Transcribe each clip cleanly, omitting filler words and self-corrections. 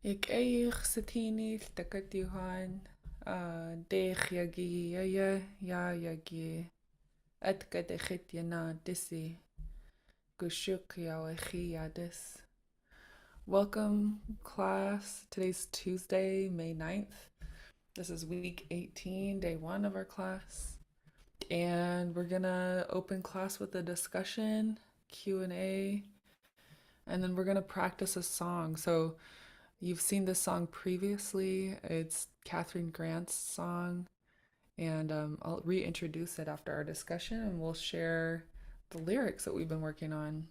Ik eich satini takatihan dech yagi ya yagi at kadechit yana disi gushuk yawachi yadis. Welcome, class. Today's Tuesday, May 9th. This is week 18, day one of our class. And we're gonna open class with a discussion, Q&A, and then we're gonna practice a song. So you've seen this song previously. It's Catherine Grant's song, and I'll reintroduce it after our discussion and we'll share the lyrics that we've been working on.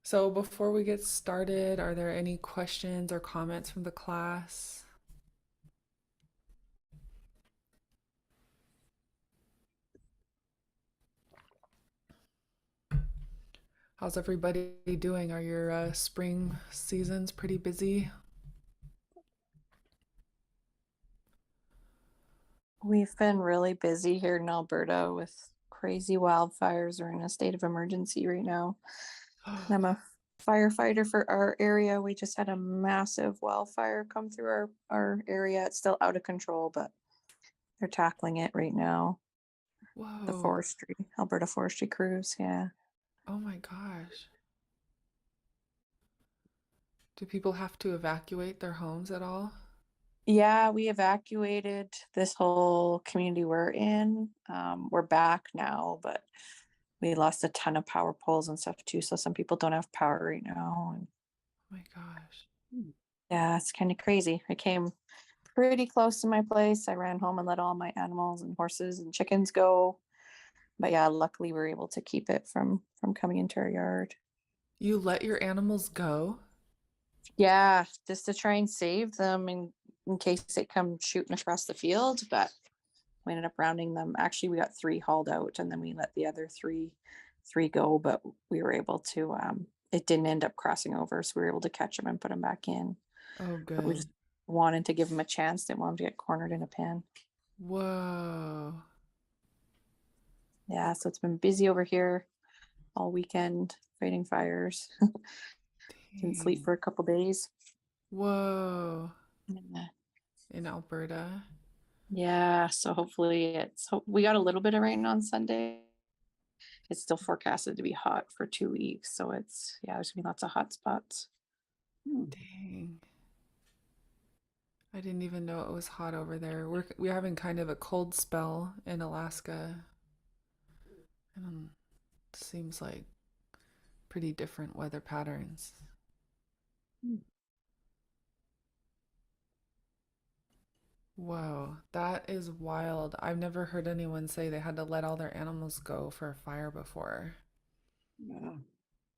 So, before we get started, are there any questions or comments from the class? How's everybody doing? Are your spring seasons pretty busy? We've been really busy here in Alberta with crazy wildfires. We're in a state of emergency right now. And I'm a firefighter for our area. We just had a massive wildfire come through our area. It's still out of control, but they're tackling it right now. The Whoa. forestry, Alberta forestry crews. Yeah. Oh my gosh. Do people have to evacuate their homes at all? Yeah, we evacuated this whole community we're in. We're back now, but we lost a ton of power poles and stuff too. So some people don't have power right now. And Oh my gosh. yeah, it's kind of crazy. I came pretty close to my place. I ran home and let all my animals and horses and chickens go. But yeah, luckily we were able to keep it from coming into our yard. You let your animals go? Yeah, just to try and save them in case they come shooting across the field. But we ended up rounding them. Actually, we got three hauled out, and then we let the other three go. But we were able to. It didn't end up crossing over, so we were able to catch them and put them back in. Oh, But we good. just wanted to give them a chance. Didn't want them to get cornered in a pen. Whoa. Yeah, so it's been busy over here all weekend fighting fires. Didn't sleep Dang. for a couple days. Whoa. Yeah. In Alberta. Yeah, so hopefully we got a little bit of rain on Sunday. It's still forecasted to be hot for 2 weeks, so there's gonna be lots of hot spots. Dang. I didn't even know it was hot over there. We're having kind of a cold spell in Alaska. And it seems like pretty different weather patterns. Whoa, that is wild. I've never heard anyone say they had to let all their animals go for a fire before. Yeah.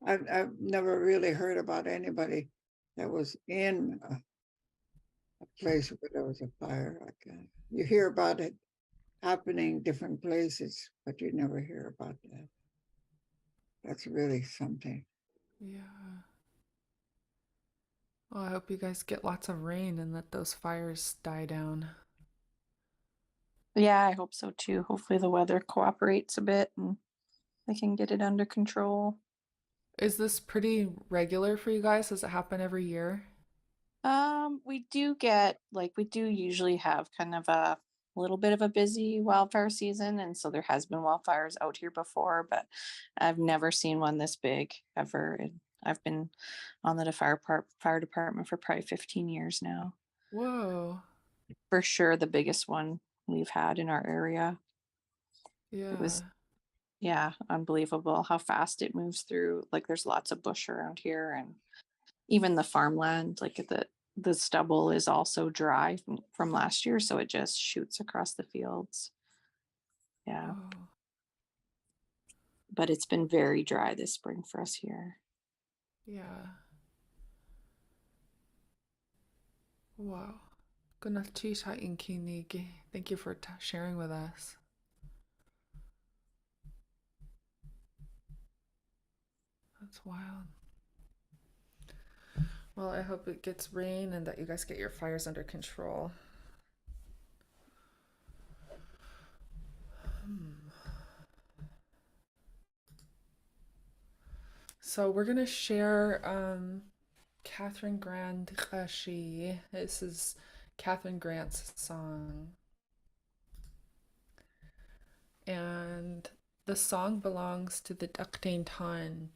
I've never really heard about anybody that was in a place where there was a fire like that. You hear about it happening different places, but you never hear about that. That's really something. Yeah. Well, I hope you guys get lots of rain and let those fires die down. Yeah, I hope so too. Hopefully the weather cooperates a bit and they can get it under control. Is this pretty regular for you guys? Does it happen every year? We do usually have kind of a little bit of a busy wildfire season, and so there has been wildfires out here before, but I've never seen one this big ever. And I've been on the fire department for probably 15 years now. Whoa. For sure, the biggest one we've had in our area. It was, Yeah. yeah, unbelievable how fast it moves through. Like there's lots of bush around here, and even the farmland, like the stubble is also dry from last year, so it just shoots across the fields. Yeah, Whoa. but it's been very dry this spring for us here. Yeah. Wow. Thank you for sharing with us. That's wild. Well, I hope it gets rain and that you guys get your fires under control. So we're gonna share Catherine Grant Kashi. This is Catherine Grant's song. And the song belongs to the Ducktain Ton.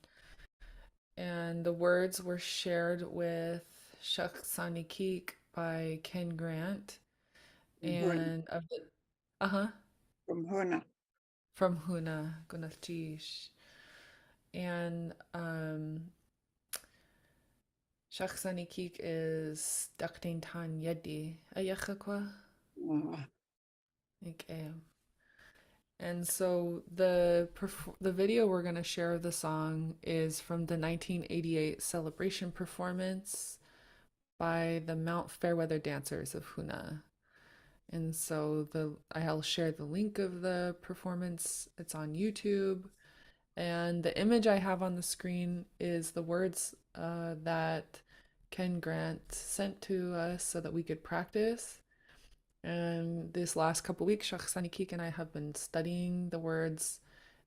And the words were shared with Shaksani Keek by Ken Grant. And of the, uh-huh, From Huna. from Huna Gunatish. And Shaksani Keek is Ducktain Ton Yedi. Ayakakwa? Okay. And so the video we're going to share of the song is from the 1988 celebration performance by the Mount Fairweather Dancers of Huna. And so I'll share the link of the performance. It's on YouTube. And the image I have on the screen is the words that Ken Grant sent to us so that we could practice. And this last couple weeks, Shakhsani Keek and I have been studying the words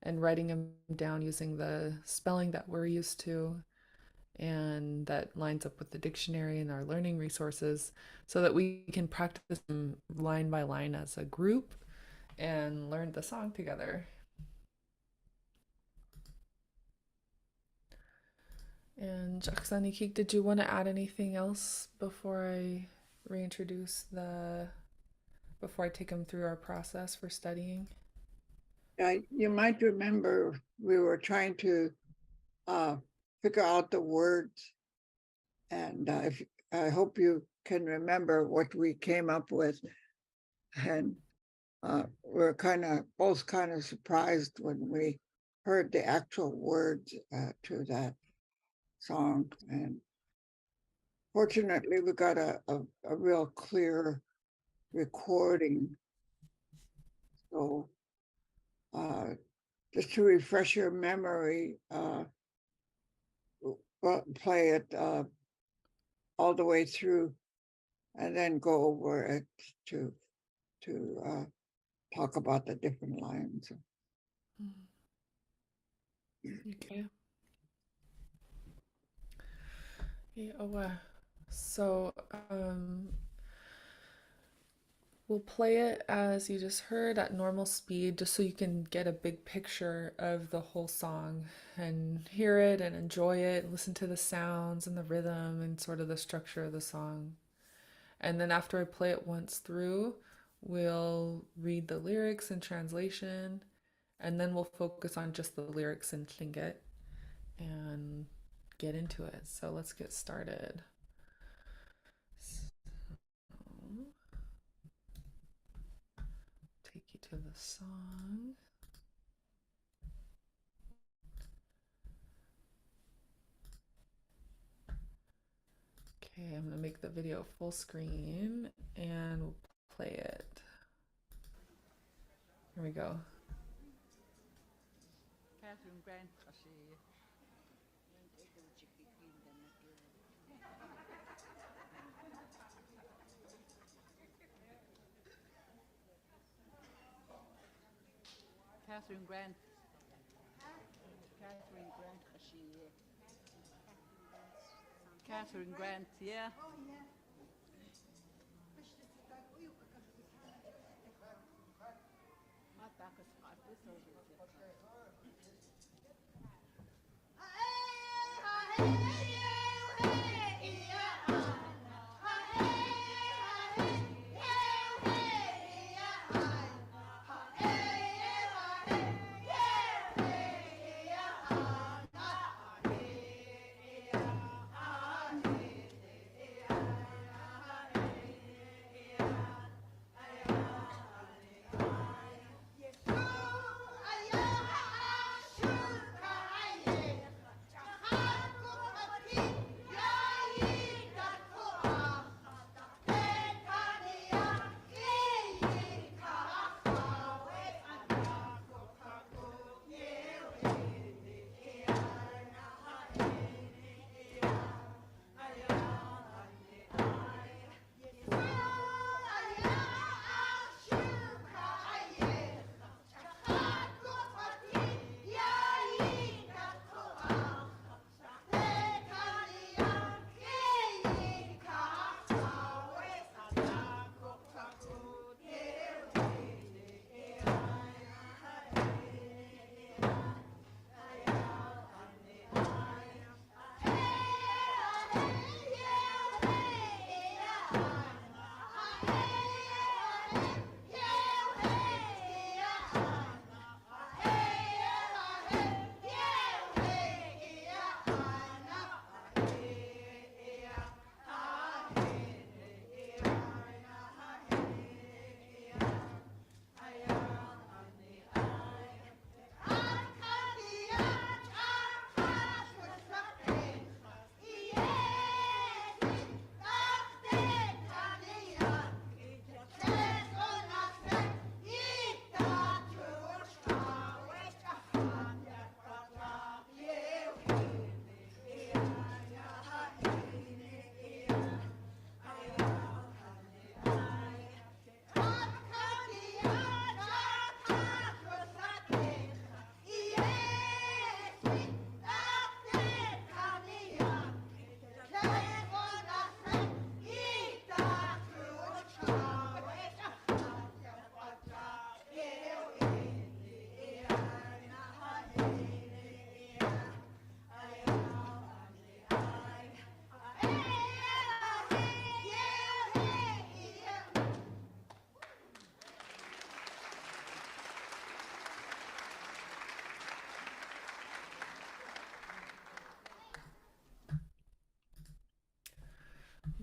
and writing them down using the spelling that we're used to. And that lines up with the dictionary and our learning resources so that we can practice them line by line as a group and learn the song together. And Shakhsani Keek, did you want to add anything else before I reintroduce before I take them through our process for studying? You might remember we were trying to figure out the words, and I hope you can remember what we came up with. And we're both kind of surprised when we heard the actual words to that song. And fortunately, we got a real clear recording. So just to refresh your memory, we'll play it all the way through and then go over it to talk about the different lines. Okay. Yeah, so we'll play it as you just heard at normal speed, just so you can get a big picture of the whole song and hear it and enjoy it, listen to the sounds and the rhythm and sort of the structure of the song. And then after I play it once through, we'll read the lyrics and translation, and then we'll focus on just the lyrics in Tlingit and get into it. So let's get started. Take you to the song. Okay, I'm gonna make the video full screen and we'll play it. Here we go. Catherine Grant Catherine Grant Catherine Grant, yeah.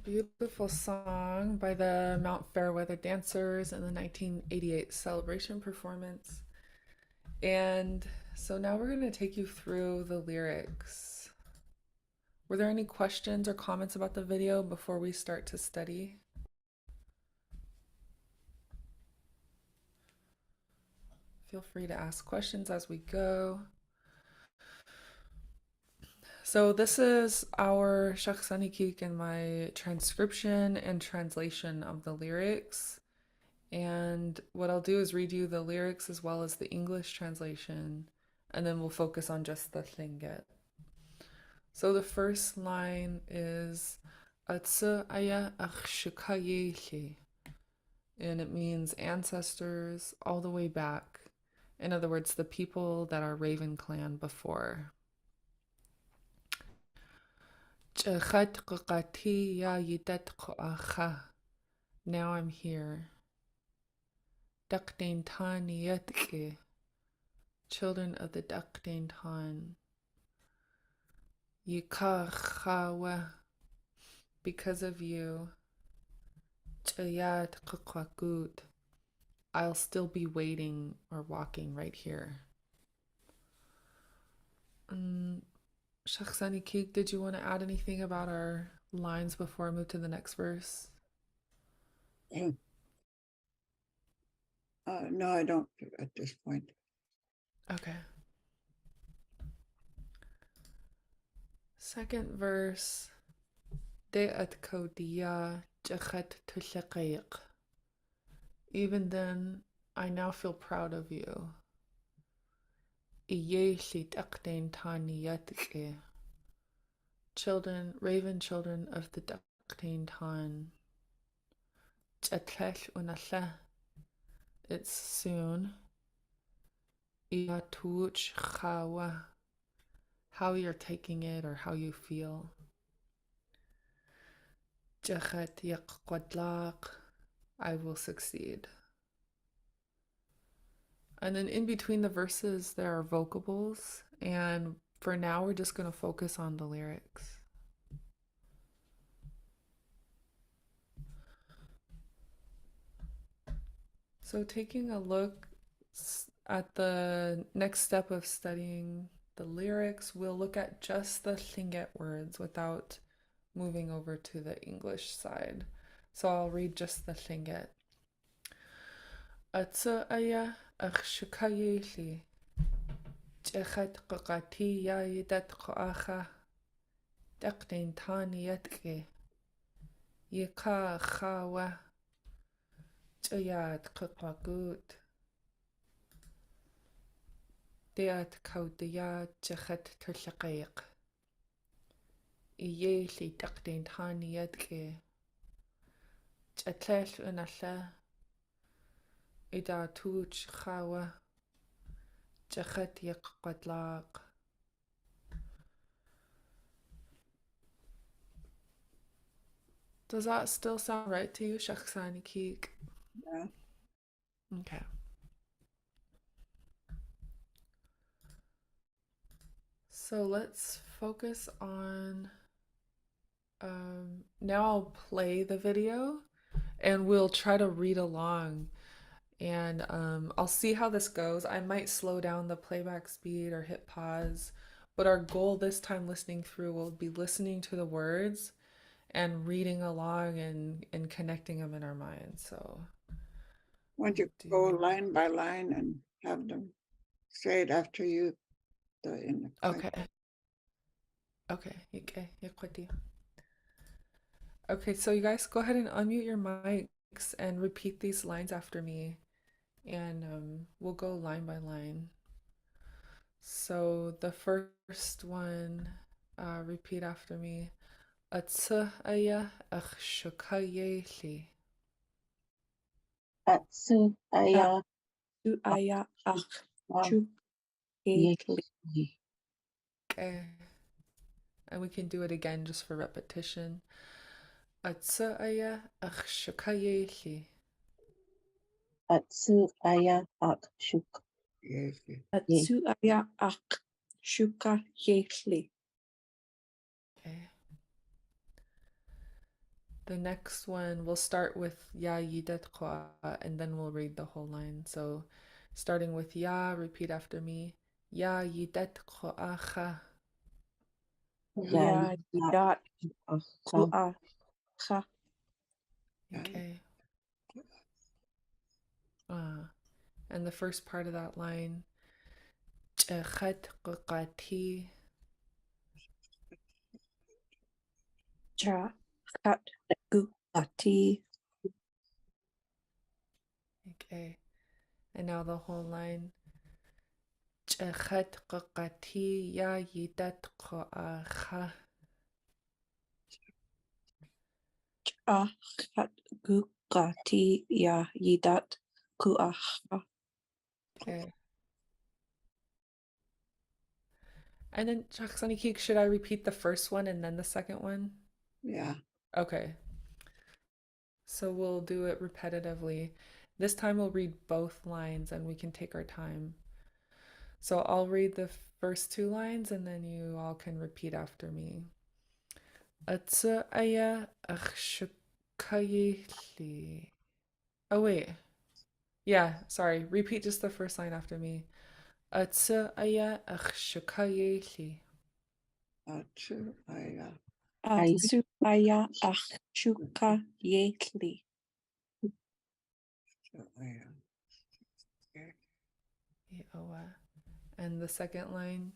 Beautiful song by the Mount Fairweather Dancers in the 1988 celebration performance. And so now we're going to take you through the lyrics. Were there any questions or comments about the video before we start to study? Feel free to ask questions as we go. So this is our Shakhsani Kik and my transcription and translation of the lyrics. And what I'll do is read you the lyrics as well as the English translation, and then we'll focus on just the Lingit. So the first line is Atsa aya akhshukayeli, and it means ancestors all the way back. In other words, the people that are Raven clan before. Now I'm here. Dakdain Taniyatke, children of the Dakdain Tan. Yikachawa, because of you. Chayat Kakwakut, I'll still be waiting or walking right here. Shakhsani Kik, did you want to add anything about our lines before I move to the next verse? No, I don't at this point. Okay. Second verse. De'at kodiya jachat tushaqaiq. Even then, I now feel proud of you. Children, raven children of the Daktain Tan. It's soon. How you're taking it or how you feel. I will succeed. And then in between the verses, there are vocables. And for now, we're just going to focus on the lyrics. So taking a look at the next step of studying the lyrics, we'll look at just the Lingit words without moving over to the English side. So I'll read just the Lingit. Atsa aya akhshukayeli. Jechat qaqati ya yidat qaacha. Dakdain tani yatke. Yika khawa. Jayat qaqagut. Deat kaudiya jechat tushaqaiq. Iyeli dakdain tani yatke. Jatlel unalla. Ida tuch khawa. Jachat yaqatlaq. Does that still sound right to you, Shakhsani Kik? Yeah. Okay. So let's focus on, now I'll play the video and we'll try to read along, and I'll see how this goes. I might slow down the playback speed or hit pause, but our goal this time listening through will be listening to the words and reading along and connecting them in our minds. So Why don't you go line by line and have them say it after you? Okay. Okay. Okay, so you guys go ahead and unmute your mics and repeat these lines after me, and we'll go line by line. So the first one, repeat after me. Atsa aya akhshukayeli. Atsu aya Aya chu yekli. Okay. And we can do it again just for repetition. Atsa aya akhshukayeli. Atsu aya shuk. Yes. Atsu aya shuka yekli. Okay. The next one, we'll start with Ya Yidet Kwa, and then we'll read the whole line. So, starting with Ya, repeat after me. Ya Yidet Kwa Cha. Ya Yayidat Akha. kuacha. Okay. And the first part of that line, Chechet Qati. Cha kat guati. Okay. And now the whole line. Chechet Qati Ya Yidet Kwa Cha. Cha kat guati ya yidat kuacha. Okay. And then, Chaksani Keek, should I repeat the first one and then the second one? Yeah. Okay. So we'll do it repetitively. This time we'll read both lines and we can take our time. So I'll read the first two lines and then you all can repeat after me. Atsu aya akshukayli. Oh, wait. Yeah, sorry. Repeat just the first line after me. Atsu aya akshukayli. Atsu aya. Atsu aya achuka yetli. Atsu aya. Okay. And the second line.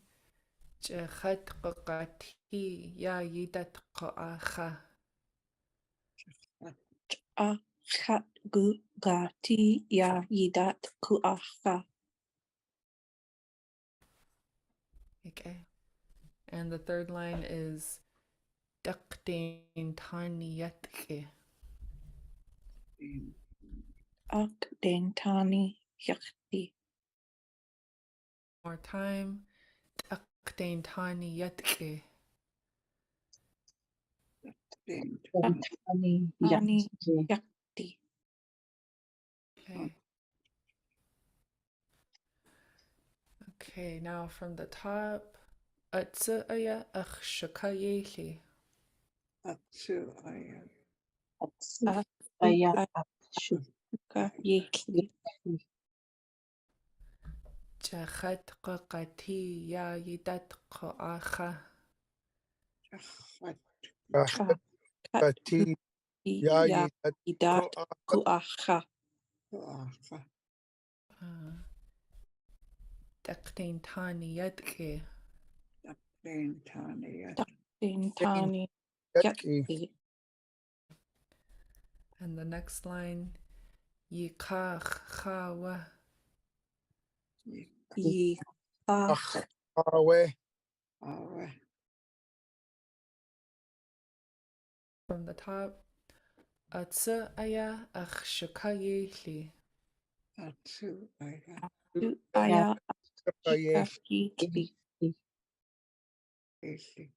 Chechet qati ya yidat qa'acha. Cha kat guati ya yidat kuacha. Okay. And the third line is Daktain taniyatke. Ak dentani yakti. More time. Daktain taniyatke. Tani Ani Yaki. yakti. Okay. Okay, now from the top. Atsu'aya akhshakayeli. Atsu aya. Atsu Atsu Aya aya Akshuka. yetli. Chachet qaqati ya yidat qa'acha. Cha kat Kati guati ya ya yidat yidat kuacha. Daktain taniyatke. Dentani yatki yakti. And the next line. Yikach chawa. Yi ach awe From the top. Atsu'aya akhshakayeli. Atsu aya. tu aya kaye yetli. Esi.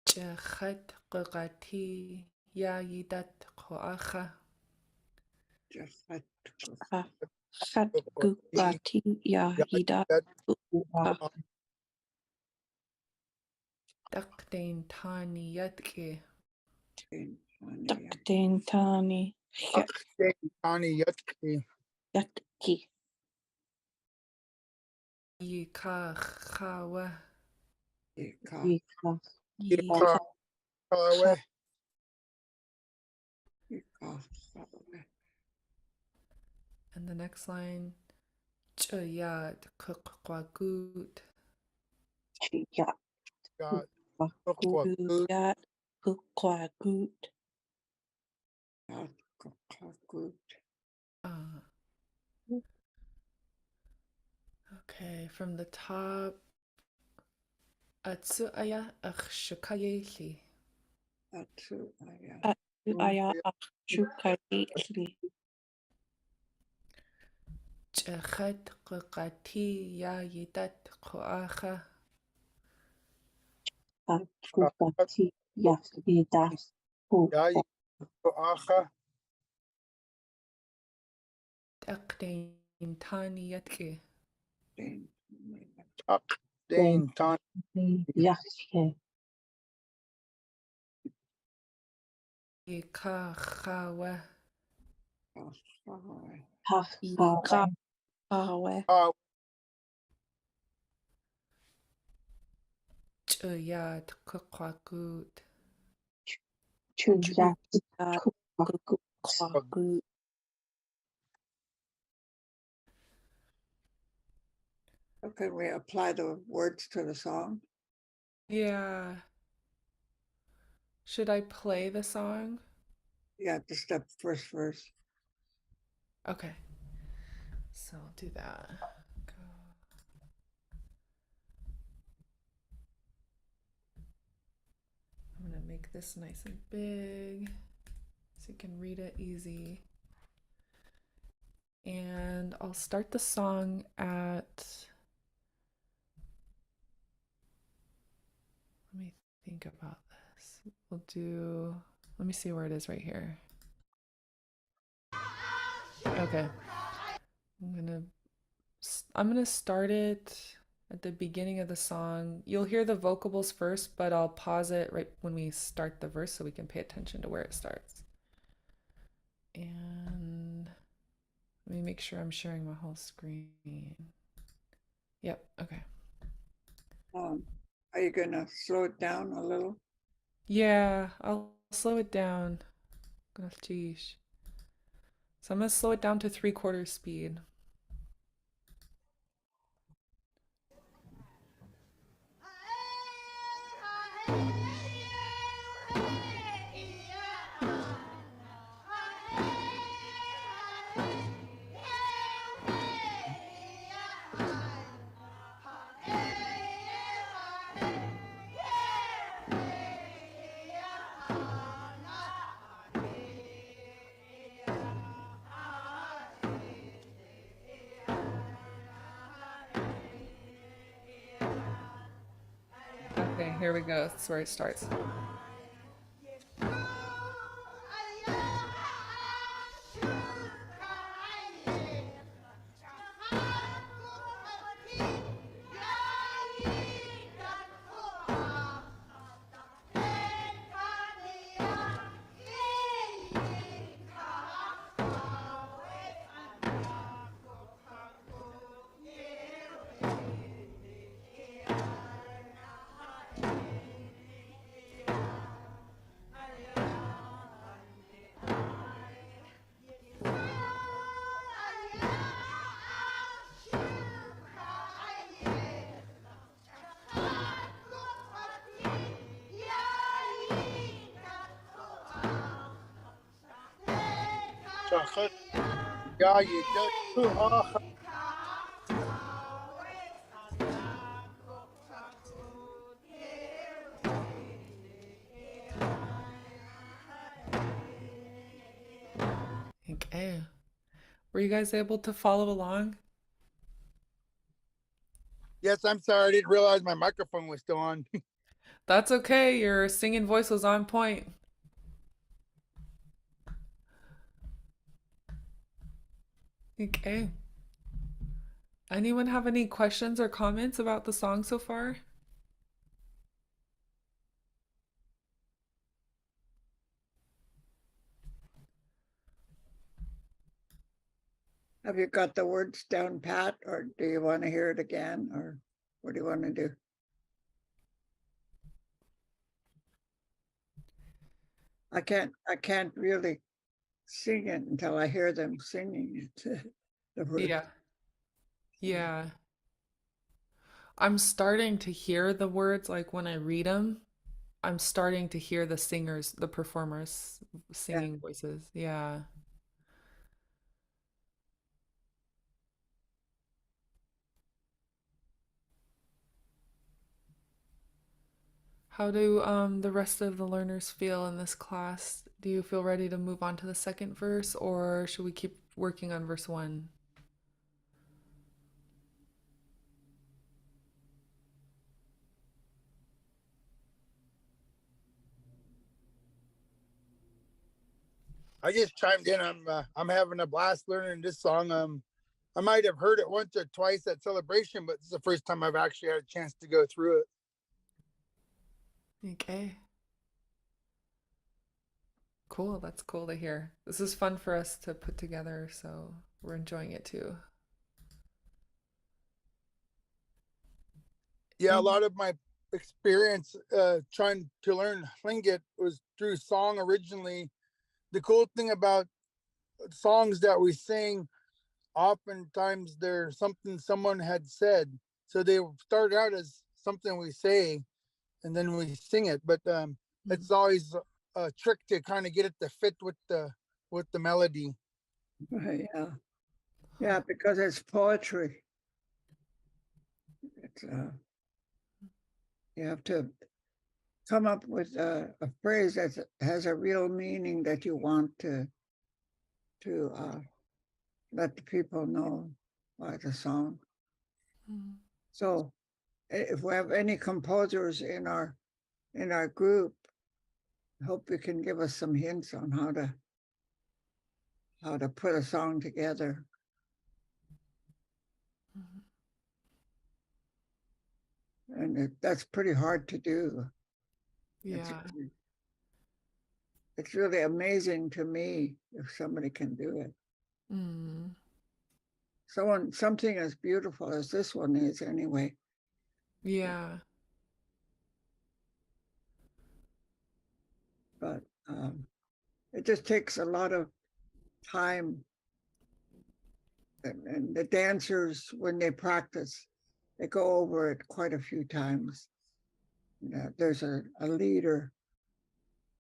Chachet qaqati ya yidat qa'acha. Jachat. Kat guati ya ya yidat yidat kuacha. Daktain taniyatke. Dentani tani yatki yakti. Yikach chawa. Ika. Ika. Yi ika awe Ika. And the next line. Chayat kukwagut. Chiya. ya Baku. ukwa yat kuagut. Kakakut. Okay, from the top. Atsu'aya akhshakayeli. Atsu aya. Atu aya achuka yetli. Chachet qaqati ya yidat qa'acha. Akukati Yakida. ya yidat acha Daktain taniyatke. tak den tani Yake. Ikahawe. Oh, Hachkawe. Ikahawe. Chuyat kukwakut. Chuyat Kuwaku. Kwaku. how can we apply the words to the song? Yeah. Should I play the song? Yeah, just the first verse. Okay. So I'll do that. I'm gonna make this nice and big so you can read it easy. And I'll start the song at, let me think about this. We'll do, let me see where it is right here. Okay. I'm gonna start it at the beginning of the song. You'll hear the vocables first, but I'll pause it right when we start the verse so we can pay attention to where it starts. And let me make sure I'm sharing my whole screen. Yep, okay. Are you gonna slow it down a little? Yeah, I'll slow it down. So I'm gonna slow it down to 3/4 speed. Okay, here we go. That's where it starts. Shachat. Yayi. Acha. Okay. Were you guys able to follow along? Yes, I'm sorry. I didn't realize my microphone was still on. That's okay. Your singing voice was on point. Okay. Anyone have any questions or comments about the song so far? Have you got the words down pat, or do you want to hear it again, or what do you want to do? I can't really sing it until I hear them singing it. The words. Yeah. Yeah. I'm starting to hear the words like when I read them. I'm starting to hear the singers, the performers singing voices. Yeah. How do the rest of the learners feel in this class? Do you feel ready to move on to the second verse, or should we keep working on verse 1? I just chimed in. I'm having a blast learning this song. I might have heard it once or twice at celebration, but this is the first time I've actually had a chance to go through it. Okay. Cool. That's cool to hear. This is fun for us to put together, so we're enjoying it too. Yeah, a And lot of my experience trying to learn Tlingit was through song originally. The cool thing about songs that we sing, oftentimes they're something someone had said. So they start out as something we say and then we sing it. But it's always a trick to kind of get it to fit with the melody. Yeah. Yeah, because it's poetry. It's you have to come up with a phrase that has a real meaning that you want to let the people know by the song. So if we have any composers in our group, I hope you can give us some hints on how to put a song together. And that's pretty hard to do. yeah. It's really amazing to me if somebody can do it. Mm. Something as beautiful as this one is anyway. Yeah. But it just takes a lot of time. And the dancers, when they practice, they go over it quite a few times. There's a leader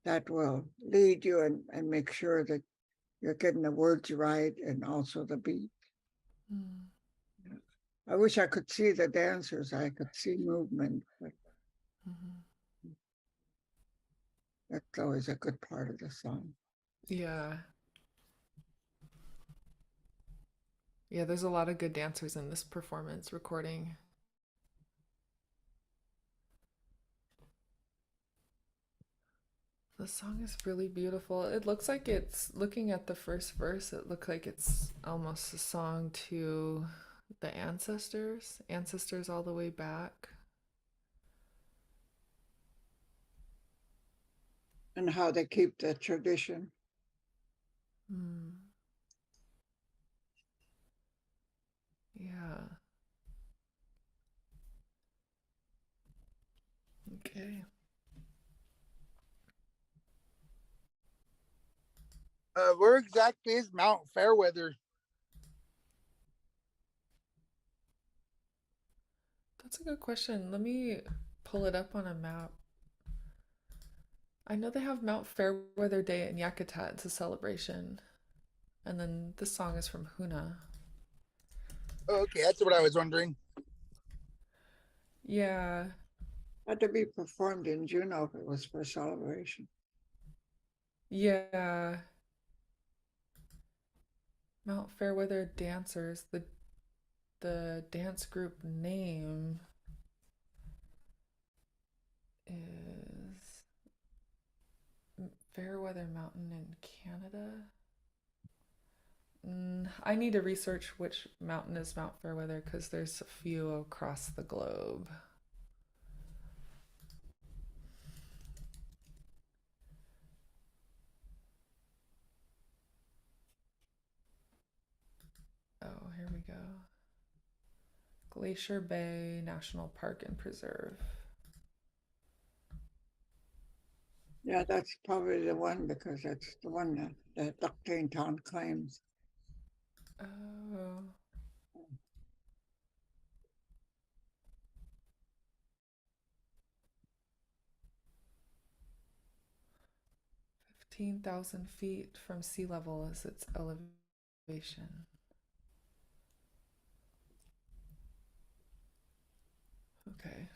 that will lead you and make sure that you're getting the words right and also the beat. Mm. I wish I could see the dancers. I could see movement, but that's always a good part of the song. Yeah. Yeah, there's a lot of good dancers in this performance recording. The song is really beautiful. It looks like it's, looking at the first verse, it looks like it's almost a song to the ancestors all the way back. And how they keep the tradition. Mm. Yeah. Okay. Where exactly is Mount Fairweather? That's a good question. Let me pull it up on a map. I know they have Mount Fairweather Day in Yakutat. It's a celebration. And then this song is from Huna. Oh, okay, that's what I was wondering. Yeah. Had to be performed in Juneau if it was for celebration. Yeah. Mount Fairweather Dancers. The dance group name is Fairweather Mountain in Canada. I need to research which mountain is Mount Fairweather because there's a few across the globe. Oh, here we go. Glacier Bay National Park and Preserve. Yeah, that's probably the one because that's the one that Ductane Town claims. Oh. $15,000 feet from sea level is its elevation. Okay.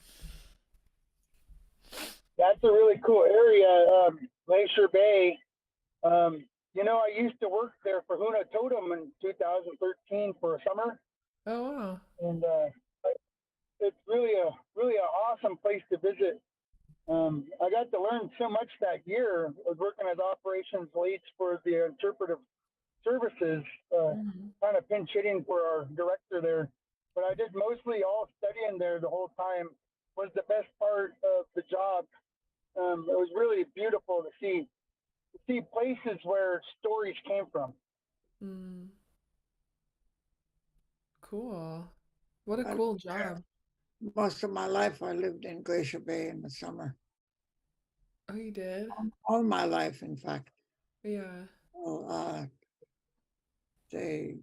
That's a really cool area, Glacier Bay. I used to work there for Huna Totem in 2013 for a summer, Oh, wow. and it's really an awesome place to visit. I got to learn so much that year. I was working as operations leads for the interpretive services, kind of pinch hitting for our director there. But I did mostly all studying there the whole time. Was the best part of the job. It was really beautiful to see. see places where stories came from. Mm. Cool. What a I cool lived there. job. Most of my life, I lived in Glacier Bay in the summer. Oh, you did? All my life, in fact. Yeah. Well, the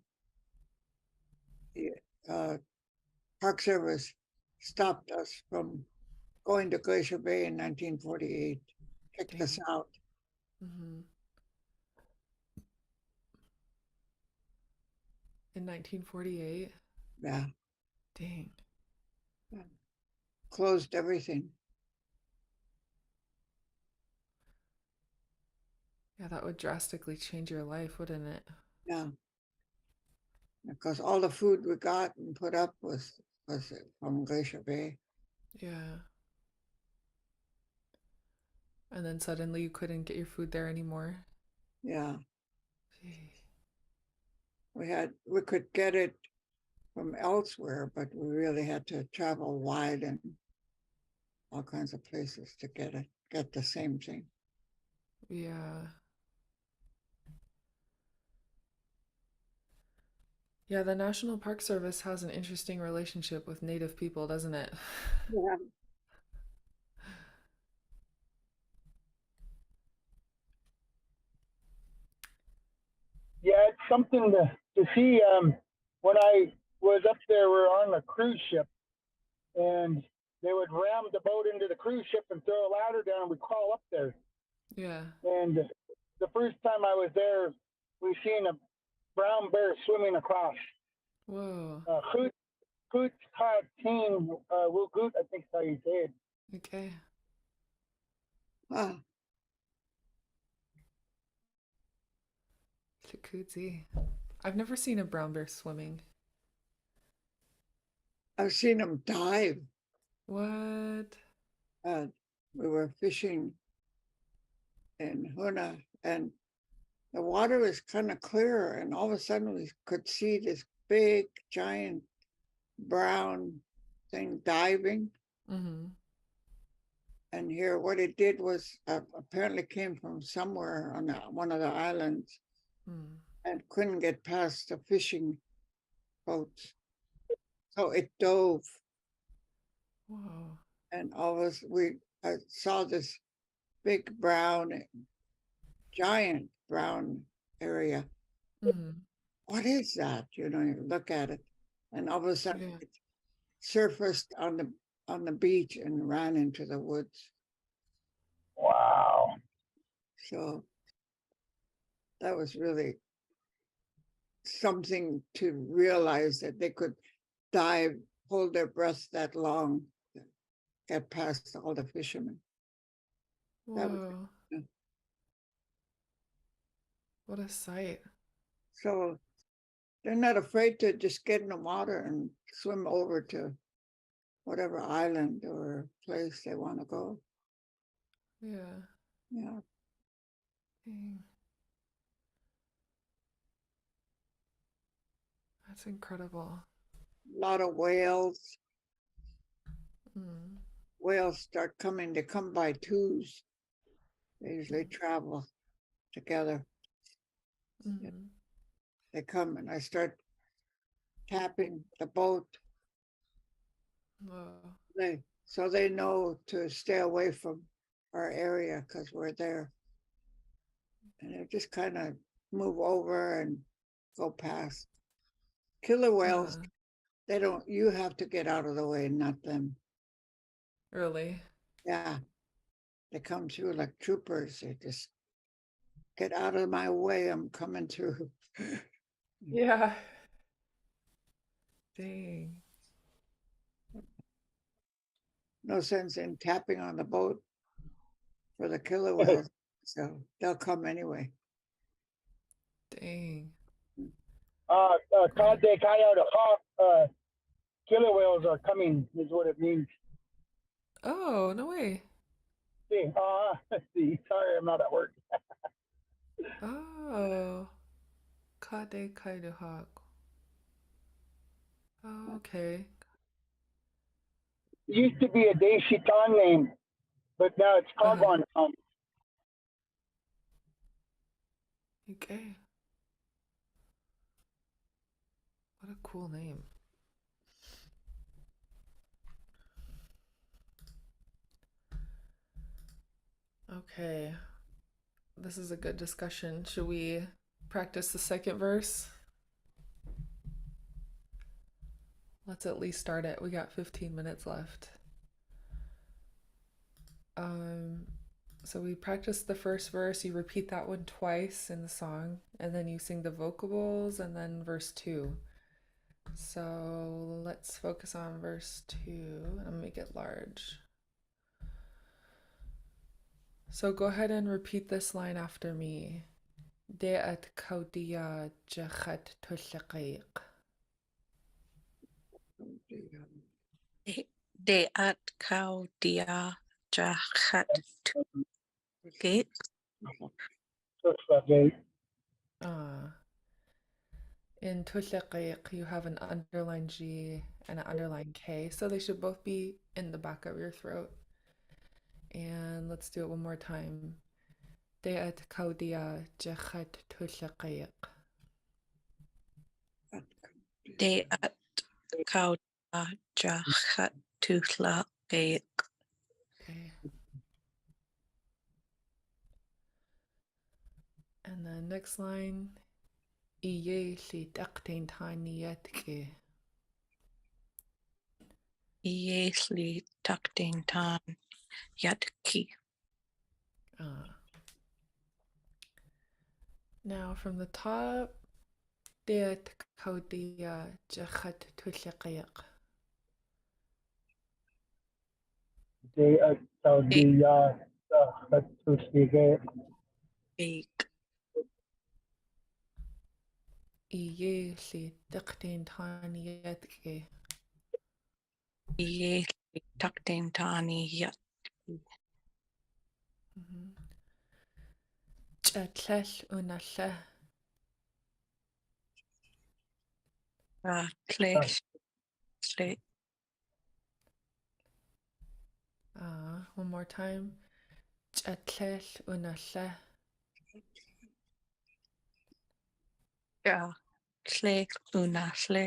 Park Service stopped us from going to Glacier Bay in 1948, kicked us Dang. out. Mm-hmm. In 1948? Yeah, Dang. closed everything. Yeah, that would drastically change your life, wouldn't it? Yeah, because all the food we got and put up was from Glacier Bay. Yeah. And then suddenly you couldn't get your food there anymore. Yeah, Gee. we could get it from elsewhere, but we really had to travel wide and all kinds of places to get the same thing. Yeah. Yeah, the National Park Service has an interesting relationship with Native people, doesn't it? Yeah. Yeah, it's something to see. When I was up there, we were on a cruise ship, and they would ram the boat into the cruise ship and throw a ladder down, and we crawl up there. Yeah. And the first time I was there, we seen a brown bear swimming across. Whoa. Hoot Hot Team Wugoot, I think is how you say it. Okay. Ah, Shikuzi. I've never seen a brown bear swimming. I've seen them dive. What? We were fishing in Huna, and the water was kind of clear, and all of a sudden we could see this big, giant brown thing diving. Mm-hmm. And here, what it did was apparently came from somewhere on one of the islands Mm. and couldn't get past the fishing boats. So it dove, Whoa. and all of us, I saw this big brown, giant brown area. Mm-hmm. What is that? You know, you look at it, and all of a sudden Yeah. it surfaced on the beach and ran into the woods. Wow. So that was really something to realize that they could dive, hold their breath that long, get past all the fishermen. That was, Whoa. What a sight. so they're not afraid to just get in the water and swim over to whatever island or place they want to go. Yeah. Yeah. Dang. That's incredible. A lot of whales. Mm. Whales start coming, they come by twos. They usually travel together. Mm-hmm. They come and I start tapping the boat. Whoa. So they know to stay away from our area because we're there. And they just kind of move over and go past. Killer whales, they don't, you have to get out of the way, not them. Really? Yeah. They come through like troopers. They just get out of my way. I'm coming through. Yeah. Dang. No sense in tapping on the boat for the killer whales. So they'll come anyway. Dang. Kade Kayada Hawk, killer whales are coming, is what it means. Oh, no way. See, see, sorry, I'm not at work. Oh. Kade Kaidohak. Oh, okay. It used to be a Daishitan name, but now it's Uh-huh. Kagon. Okay. What a cool name. Okay. This is a good discussion. Should we practice the second verse? Let's at least start it. We got 15 minutes left. So we practice the first verse. You repeat that one twice in the song, and then you sing the vocables, and then verse 2. So let's focus on verse 2. I'm gonna make it large. So go ahead and repeat this line after me. De'at kaudia jachat tulliqiq. Deat kau dia jahat tukik. In tulliqiq, you have an underlined G and an underlined K, so they should both be in the back of your throat. And let's do it one more time. De'at kaudia jachat tulliqiq. Deat kau dia jahat tukik. Okay. And then next line. Iye li taqtain taniyatke. Iesli taktin tan yatki. Now from the top, Deat kaudia jachat tulliqiq. Deat kaudia jahat tukik. Iye li taqtain taniyatke. Iesli taktin tani yatki. Chatlal unalla. Klesh. One more time. Chatlal unalla. Klesh unasle.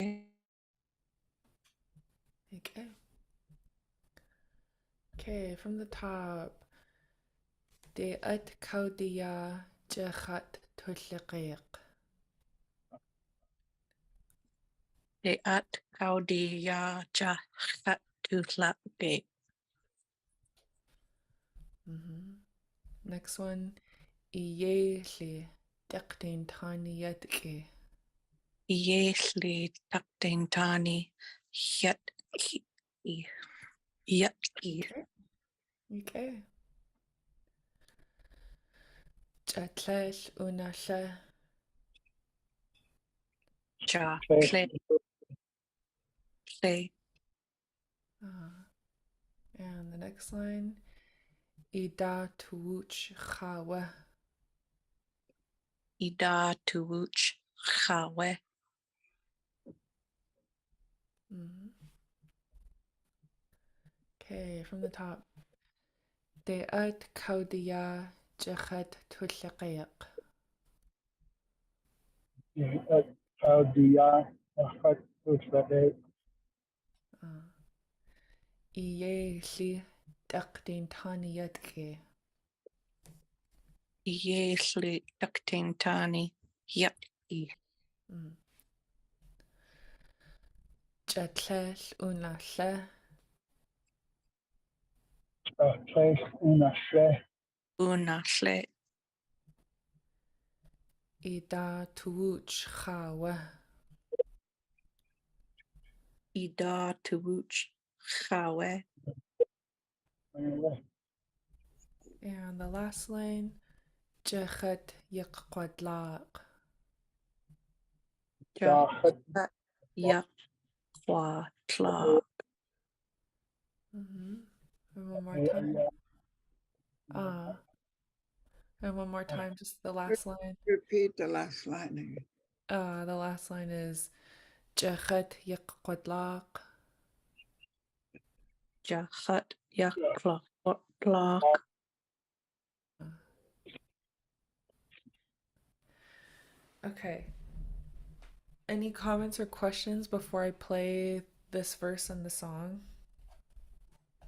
Okay. Okay, from the top. Deat kaudia jachat tulliqiq. Deat kau dia jahat tukik. Next one. Iye li taqtain taniyatke. Iesli taktin tani yatki. Yatki. Okay. Chatlal unalla. Clay. And the next line. Ida tuuch chawa. Ida tuuch chawe. Okay, from the top. De'at kaudia jachat tulliqiq. Deat kaudia jahat tukik. Iye li taqtain taniyatke. Iesli taktin tani yatki. Chatlal unalla. Klesh unasle. Unasle. Ida tuuch chawa. Ida tuuch chawe. And the last line. Jachat yaqquadlaq. Jahat Yakwa tla. And one more time. And one more time, just the last line. Repeat the last line again. The last line is Jachat yaqquadlaq. Jahat yakla. Okay. Any comments or questions before I play this verse and the song?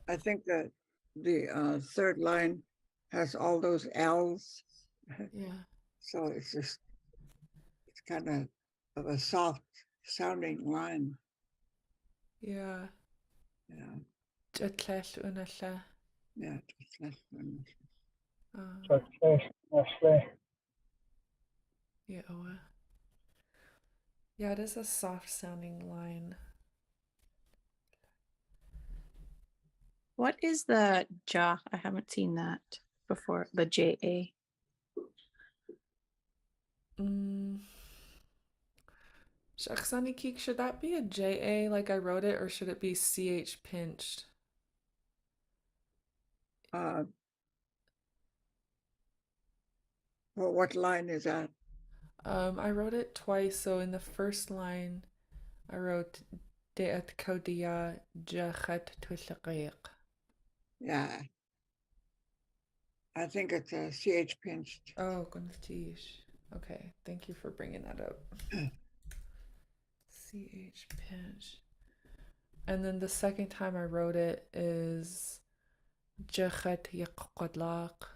I think that the third line has all those L's, Yeah. so it's kind of a soft sounding line. Yeah. Yeah, Jatlell unalla. yeah. Just less than- Yeah. Yeah, it is a soft sounding line. What is the ja? I haven't seen that before. The JA. Shaksani Keek, should that be a JA like I wrote it, or should it be CH pinched? Well, what line is that? I wrote it twice. So in the first line, I wrote De'at Kaudia Jachat Tushaqaiq. Yeah, I think it's a CH pinched. Oh, Guntish. Okay, thank you for bringing that up. CH pinch. And then the second time I wrote it is Jachat Yaqadlaq.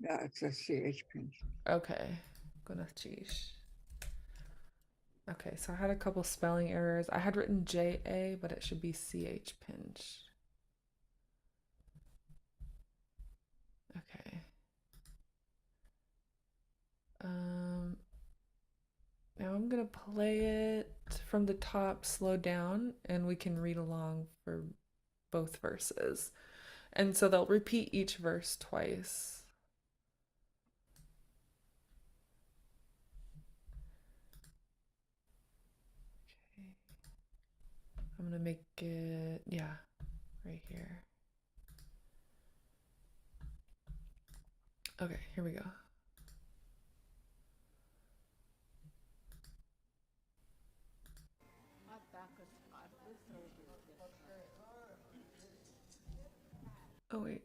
Yeah, it's a CH pinched. Okay, Gunatish. Okay, so I had a couple spelling errors. I had written JA, but it should be CH pinch. Okay. Now I'm gonna play it from the top, slow down, and we can read along for both verses. And so they'll repeat each verse twice. Okay. I'm gonna make it, yeah, right here. Okay, here we go. Oh, wait,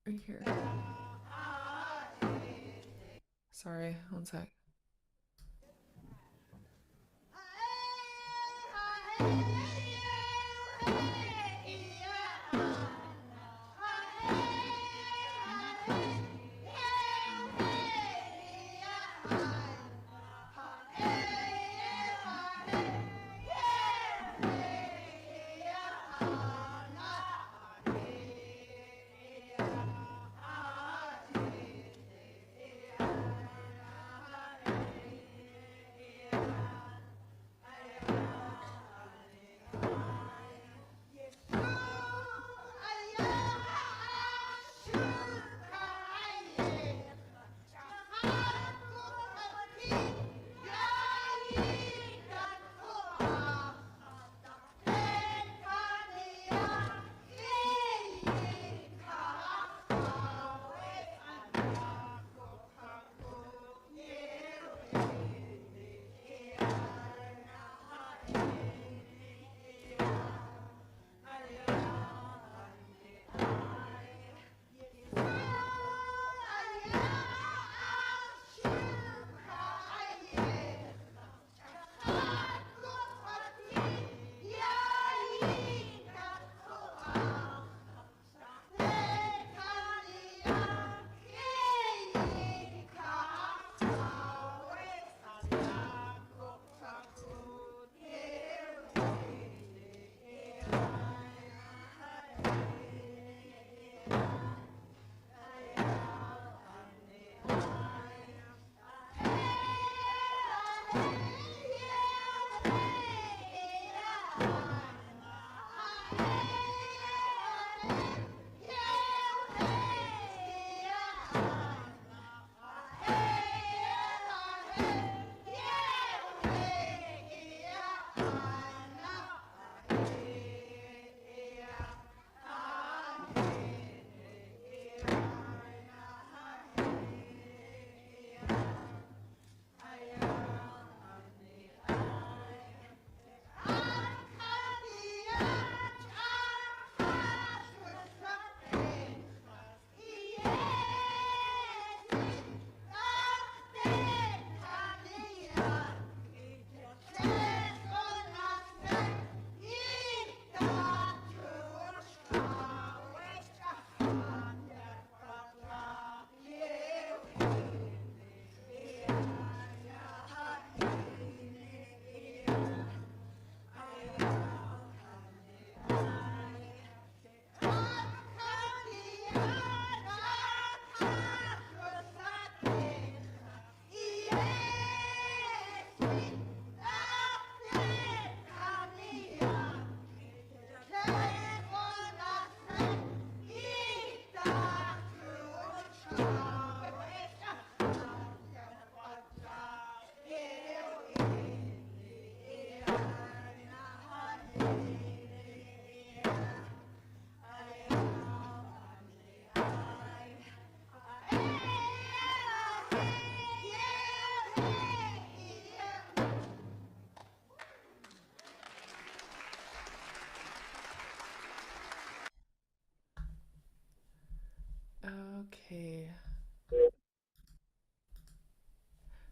right here. Sorry, one sec.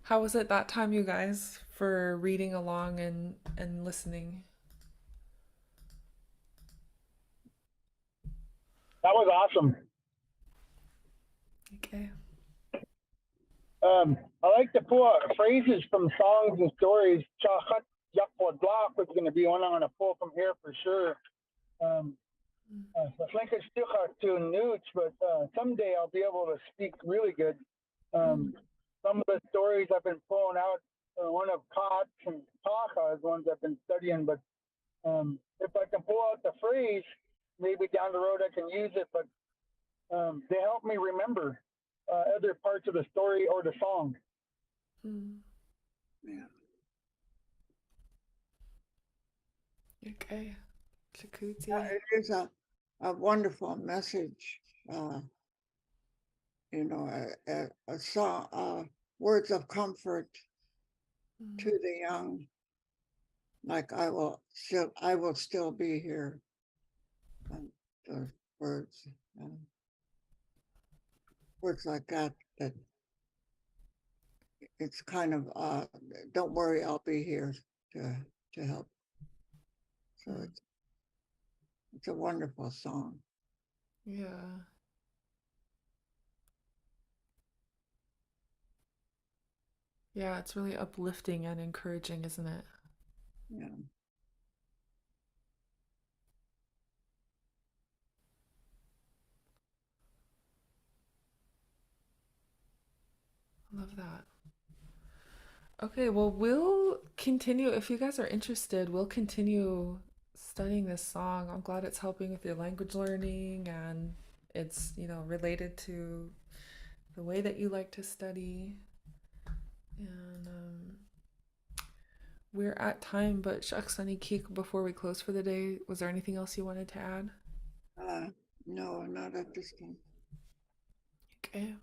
How was it that time, you guys, for reading along and listening? That was awesome. Okay. I like to pull out phrases from songs and stories. Chachat Yakwadlak was going to be one I'm going to pull from here for sure. I think it's still to Newts, but someday I'll be able to speak really good. Some of the stories I've been pulling out, one of Kots and Taha is ones I've been studying, but if I can pull out the phrase, maybe down the road I can use it, but they help me remember other parts of the story or the song. Yeah. Okay. Shakuti. It is a wonderful message. You know, a song, words of comfort to the young. Like I will still be here. Those words, words like that. That it's kind of don't worry, I'll be here to help. So it's a wonderful song. Yeah. Yeah, it's really uplifting and encouraging, isn't it? Yeah. I love that. Okay, well, we'll continue. If you guys are interested, we'll continue studying this song. I'm glad it's helping with your language learning and it's, related to the way that you like to study. And we're at time, but Shaksani Kik, before we close for the day, was there anything else you wanted to add? No, not at this time. Okay.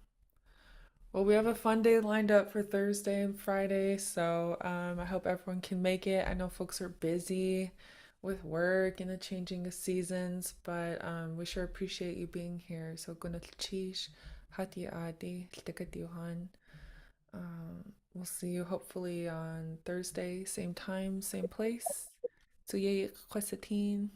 Well, we have a fun day lined up for Thursday and Friday, so I hope everyone can make it. I know folks are busy with work and the changing of seasons, but we sure appreciate you being here. So gunatchish hati adi stikatiuhan. We'll see you hopefully on Thursday, same time, same place. So yeah, kwasatin.